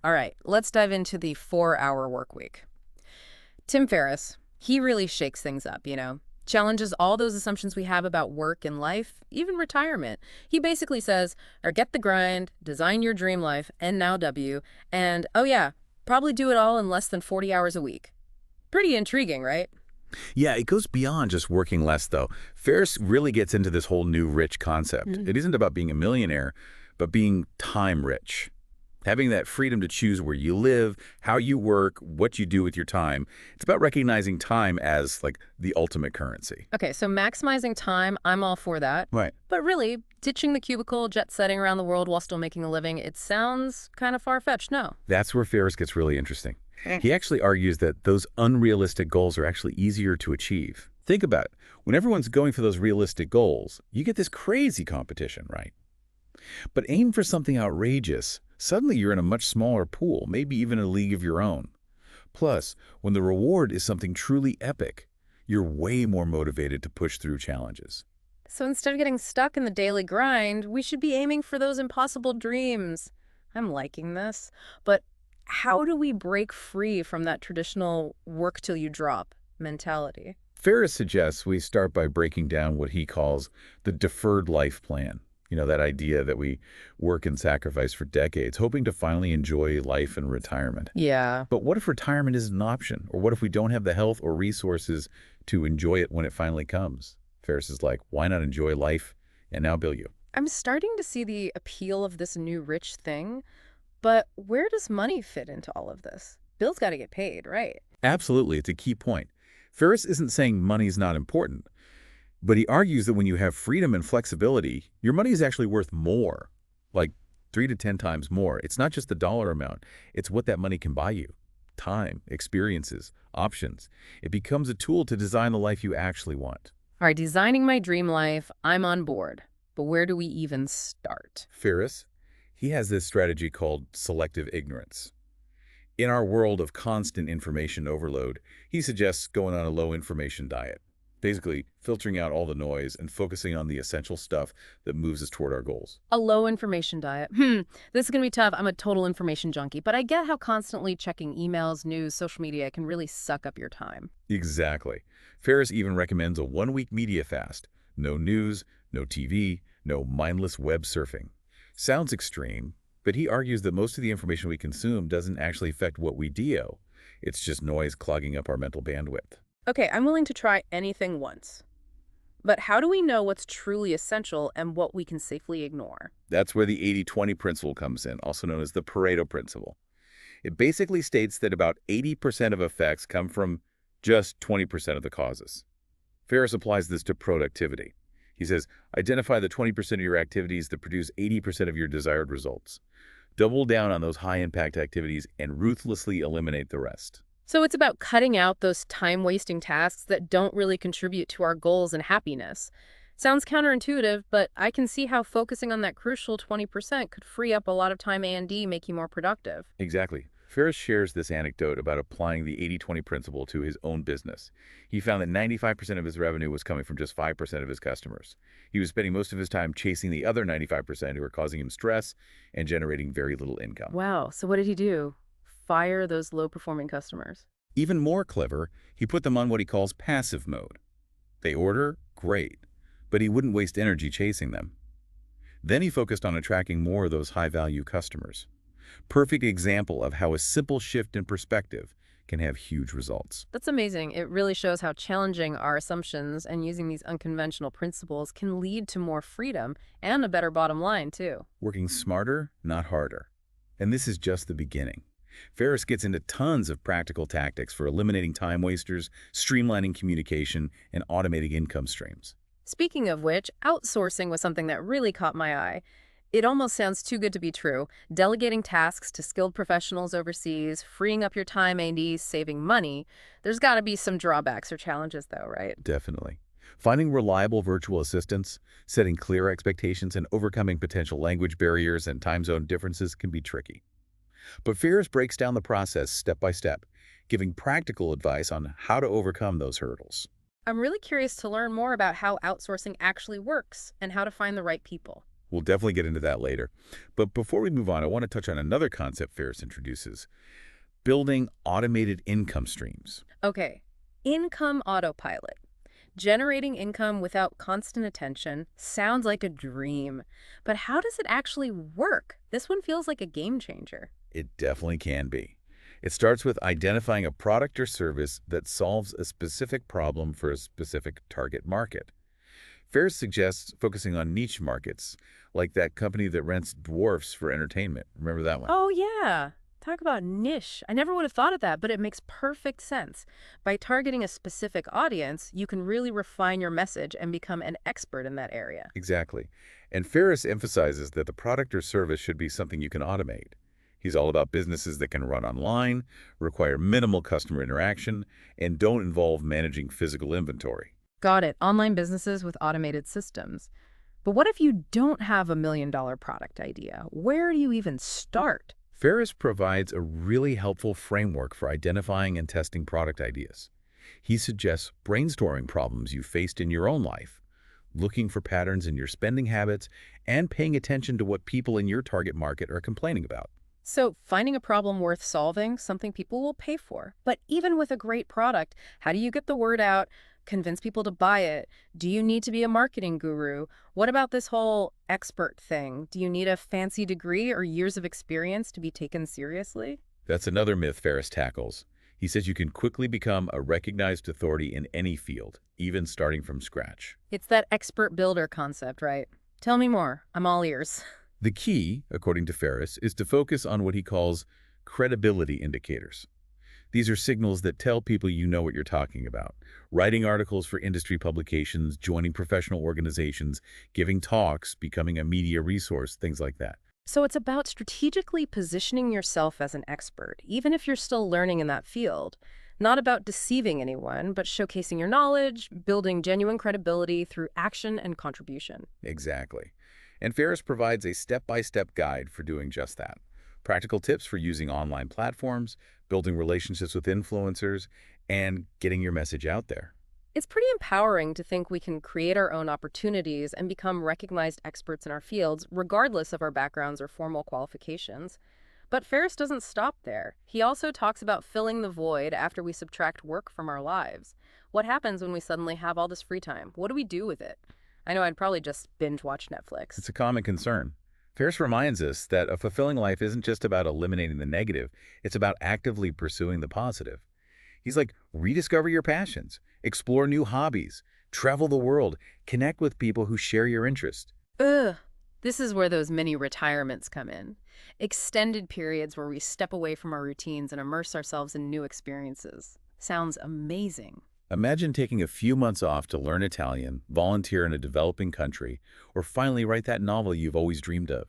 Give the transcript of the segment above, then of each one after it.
All right, let's dive into the 4-hour work week. Tim Ferriss, he really shakes things up, challenges all those assumptions we have about work and life, even retirement. He basically says, forget the grind, design your dream life, and now W, and oh yeah, probably do it all in less than 40 hours a week. Pretty intriguing, right? Yeah, it goes beyond just working less, though. Ferris really gets into this whole new rich concept. Mm. It isn't about being a millionaire, but being time rich. Having that freedom to choose where you live, how you work, what you do with your time. It's about recognizing time as, like, the ultimate currency. Okay, so maximizing time, I'm all for that. Right. But really, ditching the cubicle, jet setting around the world while still making a living, it sounds kind of far-fetched, no? That's where Ferris gets really interesting. Eh. He actually argues that those unrealistic goals are actually easier to achieve. Think about it. When everyone's going for those realistic goals, you get this crazy competition, right? But aim for something outrageous. Suddenly you're in a much smaller pool, maybe even a league of your own. Plus, when the reward is something truly epic, you're way more motivated to push through challenges. So instead of getting stuck in the daily grind, we should be aiming for those impossible dreams. I'm liking this. But how do we break free from that traditional work till you drop mentality? Ferris suggests we start by breaking down what he calls the deferred life plan. That idea that we work and sacrifice for decades, hoping to finally enjoy life in retirement. Yeah. But what if retirement isn't an option? Or what if we don't have the health or resources to enjoy it when it finally comes? Ferris is like, why not enjoy life and now bill you? I'm starting to see the appeal of this new rich thing, but where does money fit into all of this? Bills got to get paid, right? Absolutely, it's a key point. Ferris isn't saying money's not important, but he argues that when you have freedom and flexibility, your money is actually worth more, like 3 to 10 times more. It's not just the dollar amount, it's what that money can buy you. Time, experiences, options. It becomes a tool to design the life you actually want. All right, designing my dream life, I'm on board. But where do we even start? Ferris, he has this strategy called selective ignorance. In our world of constant information overload, he suggests going on a low-information diet. Basically, filtering out all the noise and focusing on the essential stuff that moves us toward our goals. A low information diet. This is going to be tough. I'm a total information junkie, but I get how constantly checking emails, news, social media can really suck up your time. Exactly. Ferris even recommends a 1-week media fast. No news, no TV, no mindless web surfing. Sounds extreme, but he argues that most of the information we consume doesn't actually affect what we do. It's just noise clogging up our mental bandwidth. Okay, I'm willing to try anything once. But how do we know what's truly essential and what we can safely ignore? That's where the 80-20 principle comes in, also known as the Pareto principle. It basically states that about 80% of effects come from just 20% of the causes. Ferris applies this to productivity. He says, identify the 20% of your activities that produce 80% of your desired results. Double down on those high-impact activities and ruthlessly eliminate the rest. So it's about cutting out those time-wasting tasks that don't really contribute to our goals and happiness. Sounds counterintuitive, but I can see how focusing on that crucial 20% could free up a lot of time and make you more productive. Exactly. Ferris shares this anecdote about applying the 80-20 principle to his own business. He found that 95% of his revenue was coming from just 5% of his customers. He was spending most of his time chasing the other 95% who were causing him stress and generating very little income. Wow, so what did he do? Fire those low-performing customers? Even more clever, he put them on what he calls passive mode. They order, great, but he wouldn't waste energy chasing them. Then he focused on attracting more of those high-value customers. Perfect example of how a simple shift in perspective can have huge results. That's amazing. It really shows how challenging our assumptions and using these unconventional principles can lead to more freedom and a better bottom line, too. Working smarter, not harder. And this is just the beginning. Ferris gets into tons of practical tactics for eliminating time wasters, streamlining communication, and automating income streams. Speaking of which, outsourcing was something that really caught my eye. It almost sounds too good to be true. Delegating tasks to skilled professionals overseas, freeing up your time and saving money. There's got to be some drawbacks or challenges, though, right? Definitely. Finding reliable virtual assistants, setting clear expectations, and overcoming potential language barriers and time zone differences can be tricky. But Ferris breaks down the process step by step, giving practical advice on how to overcome those hurdles. I'm really curious to learn more about how outsourcing actually works and how to find the right people. We'll definitely get into that later. But before we move on, I want to touch on another concept Ferris introduces, building automated income streams. Okay, income autopilot. Generating income without constant attention sounds like a dream. But how does it actually work? This one feels like a game changer. It definitely can be. It starts with identifying a product or service that solves a specific problem for a specific target market. Ferris suggests focusing on niche markets, like that company that rents dwarfs for entertainment. Remember that one? Oh, yeah. Talk about niche. I never would have thought of that, but it makes perfect sense. By targeting a specific audience, you can really refine your message and become an expert in that area. Exactly. And Ferris emphasizes that the product or service should be something you can automate. He's all about businesses that can run online, require minimal customer interaction, and don't involve managing physical inventory. Got it. Online businesses with automated systems. But what if you don't have $1 million product idea? Where do you even start? Ferris provides a really helpful framework for identifying and testing product ideas. He suggests brainstorming problems you faced in your own life, looking for patterns in your spending habits, and paying attention to what people in your target market are complaining about. So, finding a problem worth solving, something people will pay for. But even with a great product, how do you get the word out, convince people to buy it? Do you need to be a marketing guru? What about this whole expert thing? Do you need a fancy degree or years of experience to be taken seriously? That's another myth Ferris tackles. He says you can quickly become a recognized authority in any field, even starting from scratch. It's that expert builder concept, right? Tell me more. I'm all ears. The key, according to Ferris, is to focus on what he calls credibility indicators. These are signals that tell people you know what you're talking about. Writing articles for industry publications, joining professional organizations, giving talks, becoming a media resource, things like that. So it's about strategically positioning yourself as an expert, even if you're still learning in that field. Not about deceiving anyone, but showcasing your knowledge, building genuine credibility through action and contribution. Exactly. And Ferris provides a step-by-step guide for doing just that. Practical tips for using online platforms, building relationships with influencers, and getting your message out there. It's pretty empowering to think we can create our own opportunities and become recognized experts in our fields, regardless of our backgrounds or formal qualifications. But Ferris doesn't stop there. He also talks about filling the void after we subtract work from our lives. What happens when we suddenly have all this free time? What do we do with it? I know I'd probably just binge watch Netflix. It's a common concern. Ferris reminds us that a fulfilling life isn't just about eliminating the negative, it's about actively pursuing the positive. He's like, rediscover your passions, explore new hobbies, travel the world, connect with people who share your interest. Ugh. This is where those mini retirements come in. Extended periods where we step away from our routines and immerse ourselves in new experiences. Sounds amazing. Imagine taking a few months off to learn Italian, volunteer in a developing country, or finally write that novel you've always dreamed of.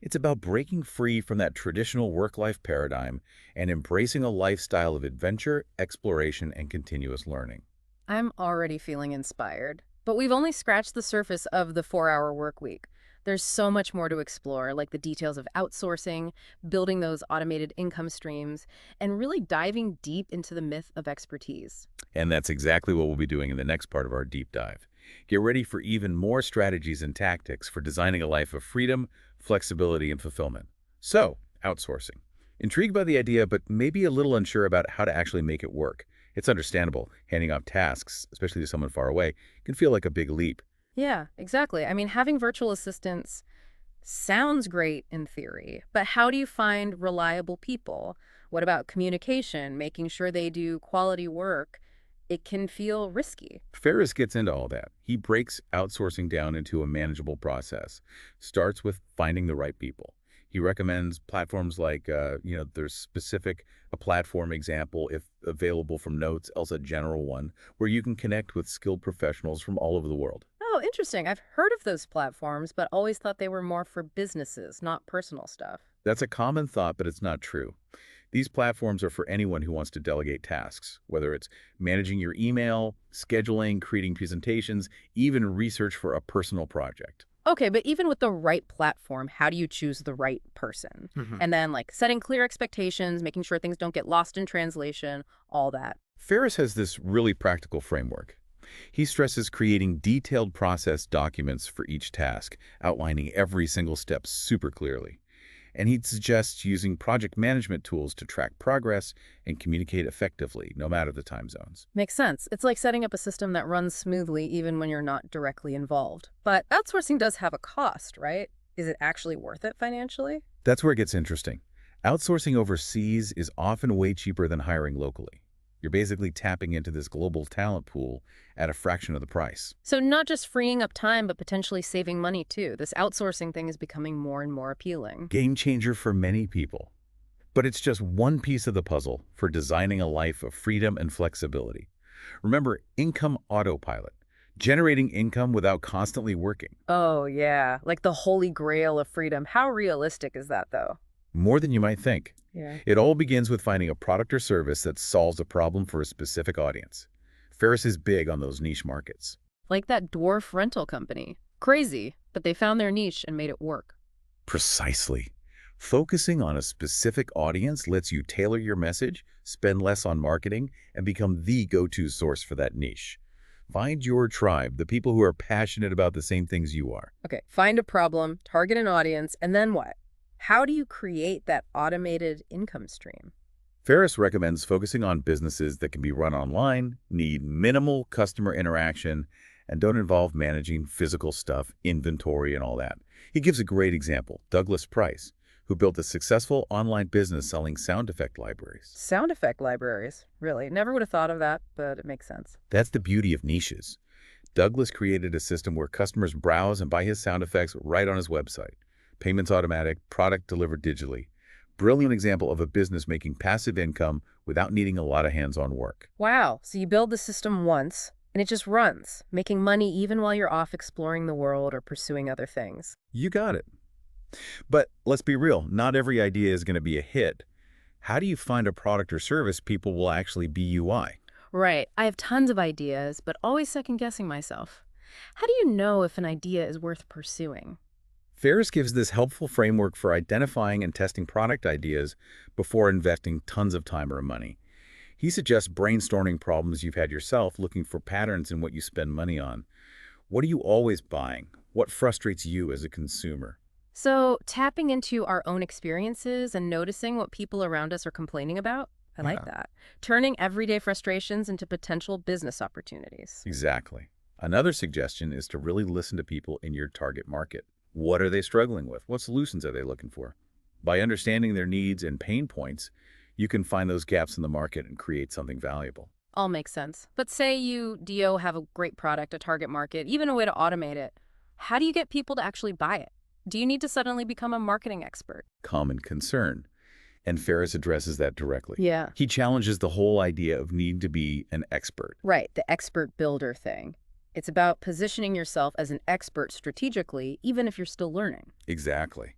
It's about breaking free from that traditional work-life paradigm and embracing a lifestyle of adventure, exploration, and continuous learning. I'm already feeling inspired. But we've only scratched the surface of the 4-hour work week. There's so much more to explore, like the details of outsourcing, building those automated income streams, and really diving deep into the myth of expertise. And that's exactly what we'll be doing in the next part of our deep dive. Get ready for even more strategies and tactics for designing a life of freedom, flexibility, and fulfillment. So, outsourcing. Intrigued by the idea, but maybe a little unsure about how to actually make it work. It's understandable. Handing off tasks, especially to someone far away, can feel like a big leap. Yeah, exactly. I mean, having virtual assistants sounds great in theory, but how do you find reliable people? What about communication, making sure they do quality work? It can feel risky. Ferris gets into all that. He breaks outsourcing down into a manageable process. Starts with finding the right people. He recommends platforms like, there's a platform example, if available from Notes, else a general one, where you can connect with skilled professionals from all over the world. Oh, interesting. I've heard of those platforms, but always thought they were more for businesses, not personal stuff. That's a common thought, but it's not true. These platforms are for anyone who wants to delegate tasks, whether it's managing your email, scheduling, creating presentations, even research for a personal project. Okay, but even with the right platform, how do you choose the right person? And then, like, setting clear expectations, making sure things don't get lost in translation, all that. Ferris has this really practical framework. He stresses creating detailed process documents for each task, outlining every single step super clearly. And he suggests using project management tools to track progress and communicate effectively, no matter the time zones. Makes sense. It's like setting up a system that runs smoothly even when you're not directly involved. But outsourcing does have a cost, right? Is it actually worth it financially? That's where it gets interesting. Outsourcing overseas is often way cheaper than hiring locally. You're basically tapping into this global talent pool at a fraction of the price. So not just freeing up time, but potentially saving money too. This outsourcing thing is becoming more and more appealing. Game changer for many people. But it's just one piece of the puzzle for designing a life of freedom and flexibility. Remember, income autopilot, generating income without constantly working. Oh, yeah. Like the holy grail of freedom. How realistic is that, though? More than you might think. Yeah. It all begins with finding a product or service that solves a problem for a specific audience. Ferris is big on those niche markets. Like that dwarf rental company. Crazy, but they found their niche and made it work. Precisely. Focusing on a specific audience lets you tailor your message, spend less on marketing, and become the go-to source for that niche. Find your tribe, the people who are passionate about the same things you are. Okay, find a problem, target an audience, and then what? How do you create that automated income stream? Ferris recommends focusing on businesses that can be run online, need minimal customer interaction, and don't involve managing physical stuff, inventory, and all that. He gives a great example, Douglas Price, who built a successful online business selling sound effect libraries. Sound effect libraries. Really? Never would have thought of that, but it makes sense. That's the beauty of niches. Douglas created a system where customers browse and buy his sound effects right on his website. Payments automatic, product delivered digitally. Brilliant example of a business making passive income without needing a lot of hands-on work. Wow, so you build the system once, and it just runs, making money even while you're off exploring the world or pursuing other things. You got it. But let's be real, not every idea is going to be a hit. How do you find a product or service people will actually BUI? Right, I have tons of ideas, but always second-guessing myself. How do you know if an idea is worth pursuing? Ferris gives this helpful framework for identifying and testing product ideas before investing tons of time or money. He suggests brainstorming problems you've had yourself, looking for patterns in what you spend money on. What are you always buying? What frustrates you as a consumer? So, tapping into our own experiences and noticing what people around us are complaining about? I like that. Turning everyday frustrations into potential business opportunities. Exactly. Another suggestion is to really listen to people in your target market. What are they struggling with? What solutions are they looking for? By understanding their needs and pain points, you can find those gaps in the market and create something valuable. All makes sense. But say you, DO, have a great product, a target market, even a way to automate it. How do you get people to actually buy it? Do you need to suddenly become a marketing expert? Common concern. And Ferris addresses that directly. Yeah. He challenges the whole idea of needing to be an expert. Right, the expert builder thing. It's about positioning yourself as an expert strategically, even if you're still learning. Exactly.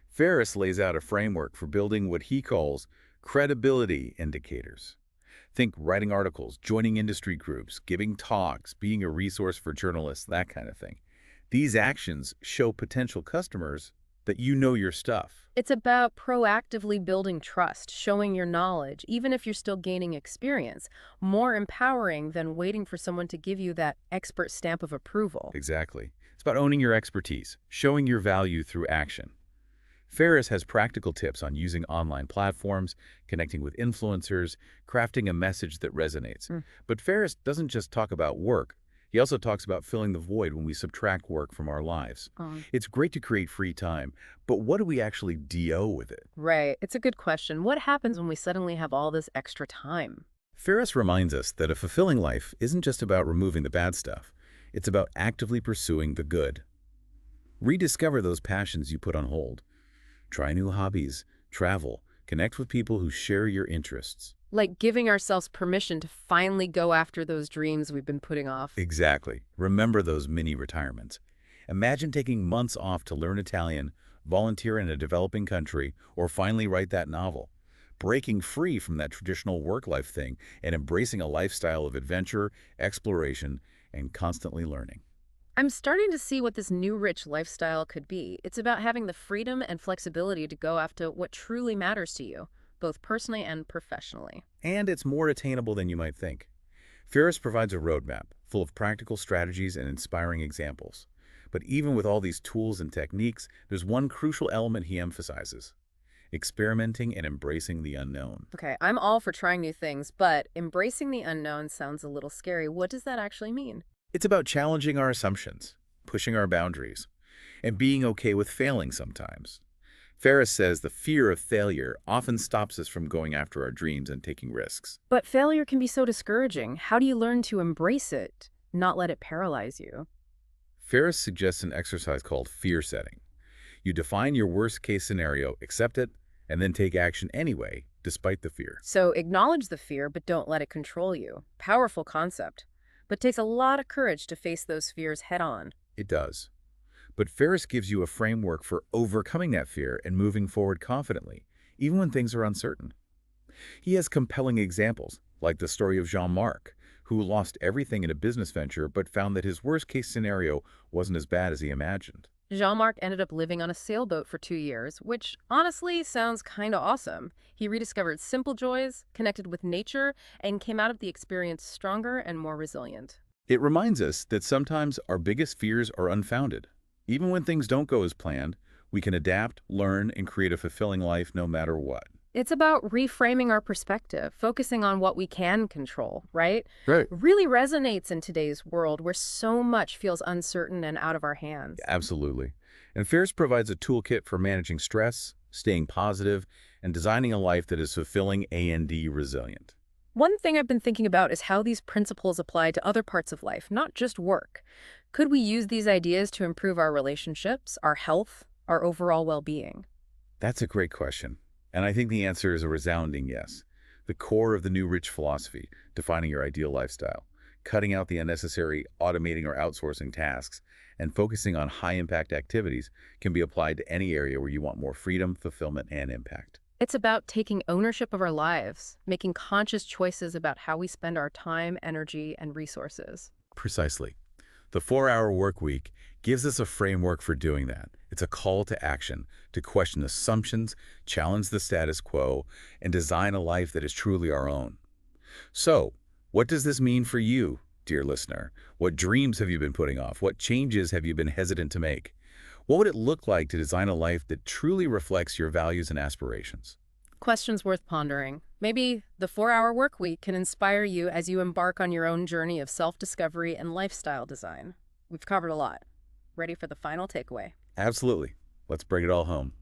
Ferris lays out a framework for building what he calls credibility indicators. Think writing articles, joining industry groups, giving talks, being a resource for journalists, that kind of thing. These actions show potential customers that you know your stuff. It's about proactively building trust, showing your knowledge, even if you're still gaining experience. More empowering than waiting for someone to give you that expert stamp of approval. Exactly. It's about owning your expertise, showing your value through action. Ferris has practical tips on using online platforms, connecting with influencers, crafting a message that resonates. But Ferris doesn't just talk about work. He also talks about filling the void when we subtract work from our lives. It's great to create free time, but what do we actually do with it? Right. It's a good question. What happens when we suddenly have all this extra time? Ferris reminds us that a fulfilling life isn't just about removing the bad stuff. It's about actively pursuing the good. Rediscover those passions you put on hold. Try new hobbies, travel, connect with people who share your interests. Like giving ourselves permission to finally go after those dreams we've been putting off. Exactly. Remember those mini retirements. Imagine taking months off to learn Italian, volunteer in a developing country, or finally write that novel. Breaking free from that traditional work-life thing and embracing a lifestyle of adventure, exploration, and constantly learning. I'm starting to see what this new rich lifestyle could be. It's about having the freedom and flexibility to go after what truly matters to you, both personally and professionally. And it's more attainable than you might think. Ferris provides a roadmap, full of practical strategies and inspiring examples. But even with all these tools and techniques, there's one crucial element he emphasizes: experimenting and embracing the unknown. Okay, I'm all for trying new things, but embracing the unknown sounds a little scary. What does that actually mean? It's about challenging our assumptions, pushing our boundaries, and being okay with failing sometimes. Ferris says the fear of failure often stops us from going after our dreams and taking risks. But failure can be so discouraging. How do you learn to embrace it, not let it paralyze you? Ferris suggests an exercise called fear setting. You define your worst-case scenario, accept it, and then take action anyway, despite the fear. So acknowledge the fear, but don't let it control you. Powerful concept. But takes a lot of courage to face those fears head on. It does. But Ferris gives you a framework for overcoming that fear and moving forward confidently, even when things are uncertain. He has compelling examples, like the story of Jean-Marc, who lost everything in a business venture but found that his worst-case scenario wasn't as bad as he imagined. Jean-Marc ended up living on a sailboat for 2 years, which honestly sounds kind of awesome. He rediscovered simple joys, connected with nature, and came out of the experience stronger and more resilient. It reminds us that sometimes our biggest fears are unfounded. Even when things don't go as planned, we can adapt, learn, and create a fulfilling life no matter what. It's about reframing our perspective, focusing on what we can control, right? Right. Really resonates in today's world where so much feels uncertain and out of our hands. Absolutely. And Ferris provides a toolkit for managing stress, staying positive, and designing a life that is fulfilling and resilient. One thing I've been thinking about is how these principles apply to other parts of life, not just work. Could we use these ideas to improve our relationships, our health, our overall well-being? That's a great question. And I think the answer is a resounding yes. The core of the New Rich philosophy, defining your ideal lifestyle, cutting out the unnecessary automating or outsourcing tasks, and focusing on high-impact activities can be applied to any area where you want more freedom, fulfillment, and impact. It's about taking ownership of our lives, making conscious choices about how we spend our time, energy, and resources. Precisely. The 4-hour work week gives us a framework for doing that. It's a call to action, to question assumptions, challenge the status quo, and design a life that is truly our own. So, what does this mean for you, dear listener? What dreams have you been putting off? What changes have you been hesitant to make? What would it look like to design a life that truly reflects your values and aspirations? Questions worth pondering. Maybe the 4-hour work week can inspire you as you embark on your own journey of self-discovery and lifestyle design. We've covered a lot. Ready for the final takeaway? Absolutely. Let's bring it all home.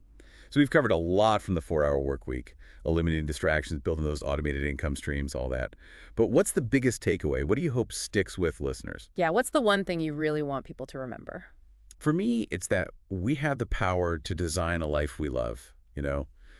So we've covered a lot from the 4-hour work week, eliminating distractions, building those automated income streams, all that. But what's the biggest takeaway? What do you hope sticks with listeners? Yeah, what's the one thing you really want people to remember? For me, it's that we have the power to design a life we love,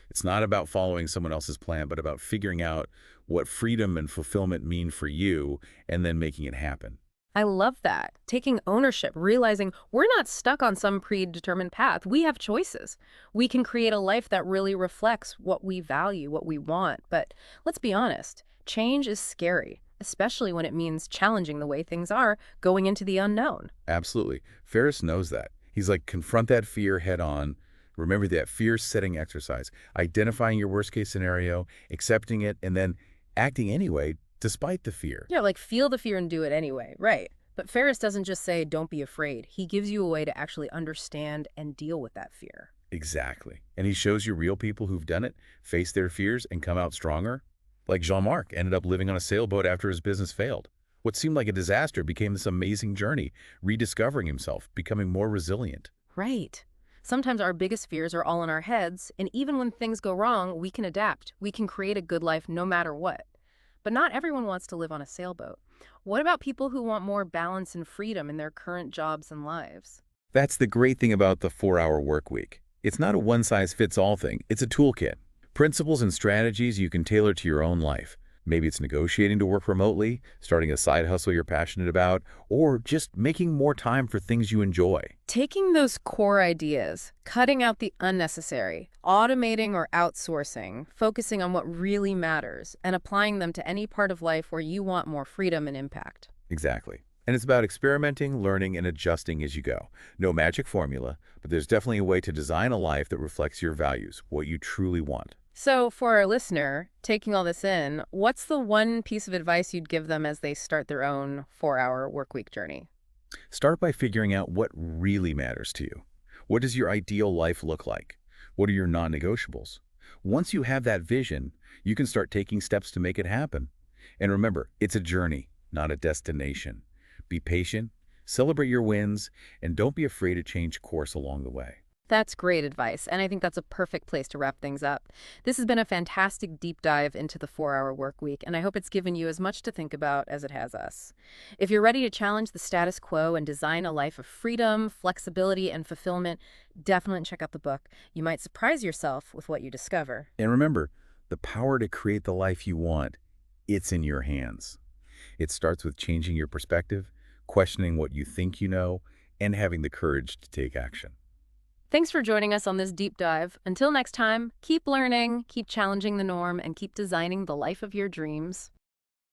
It's not about following someone else's plan, but about figuring out what freedom and fulfillment mean for you and then making it happen. I love that. Taking ownership, realizing we're not stuck on some predetermined path. We have choices. We can create a life that really reflects what we value, what we want. But let's be honest, change is scary, especially when it means challenging the way things are, going into the unknown. Absolutely. Ferris knows that. He's like, confront that fear head on. Remember that fear-setting exercise, identifying your worst-case scenario, accepting it, and then acting anyway, despite the fear. Yeah, like feel the fear and do it anyway, right? But Ferris doesn't just say, don't be afraid. He gives you a way to actually understand and deal with that fear. Exactly. And he shows you real people who've done it, faced their fears, and come out stronger. Like Jean-Marc ended up living on a sailboat after his business failed. What seemed like a disaster became this amazing journey, rediscovering himself, becoming more resilient. Right. Sometimes our biggest fears are all in our heads, and even when things go wrong, we can adapt. We can create a good life no matter what. But not everyone wants to live on a sailboat. What about people who want more balance and freedom in their current jobs and lives? That's the great thing about the 4-hour work week. It's not a one-size-fits-all thing. It's a toolkit. Principles and strategies you can tailor to your own life. Maybe it's negotiating to work remotely, starting a side hustle you're passionate about, or just making more time for things you enjoy. Taking those core ideas, cutting out the unnecessary, automating or outsourcing, focusing on what really matters, and applying them to any part of life where you want more freedom and impact. Exactly. And it's about experimenting, learning, and adjusting as you go. No magic formula, but there's definitely a way to design a life that reflects your values, what you truly want. So, for our listener, taking all this in, what's the one piece of advice you'd give them as they start their own 4-hour work week journey? Start by figuring out what really matters to you. What does your ideal life look like? What are your non-negotiables? Once you have that vision, you can start taking steps to make it happen. And remember, it's a journey, not a destination. Be patient, celebrate your wins, and don't be afraid to change course along the way. That's great advice, and I think that's a perfect place to wrap things up. This has been a fantastic deep dive into the 4-hour work week, and I hope it's given you as much to think about as it has us. If you're ready to challenge the status quo and design a life of freedom, flexibility, and fulfillment, definitely check out the book. You might surprise yourself with what you discover. And remember, the power to create the life you want, it's in your hands. It starts with changing your perspective, questioning what you think you know, and having the courage to take action. Thanks for joining us on this deep dive. Until next time, keep learning, keep challenging the norm, and keep designing the life of your dreams.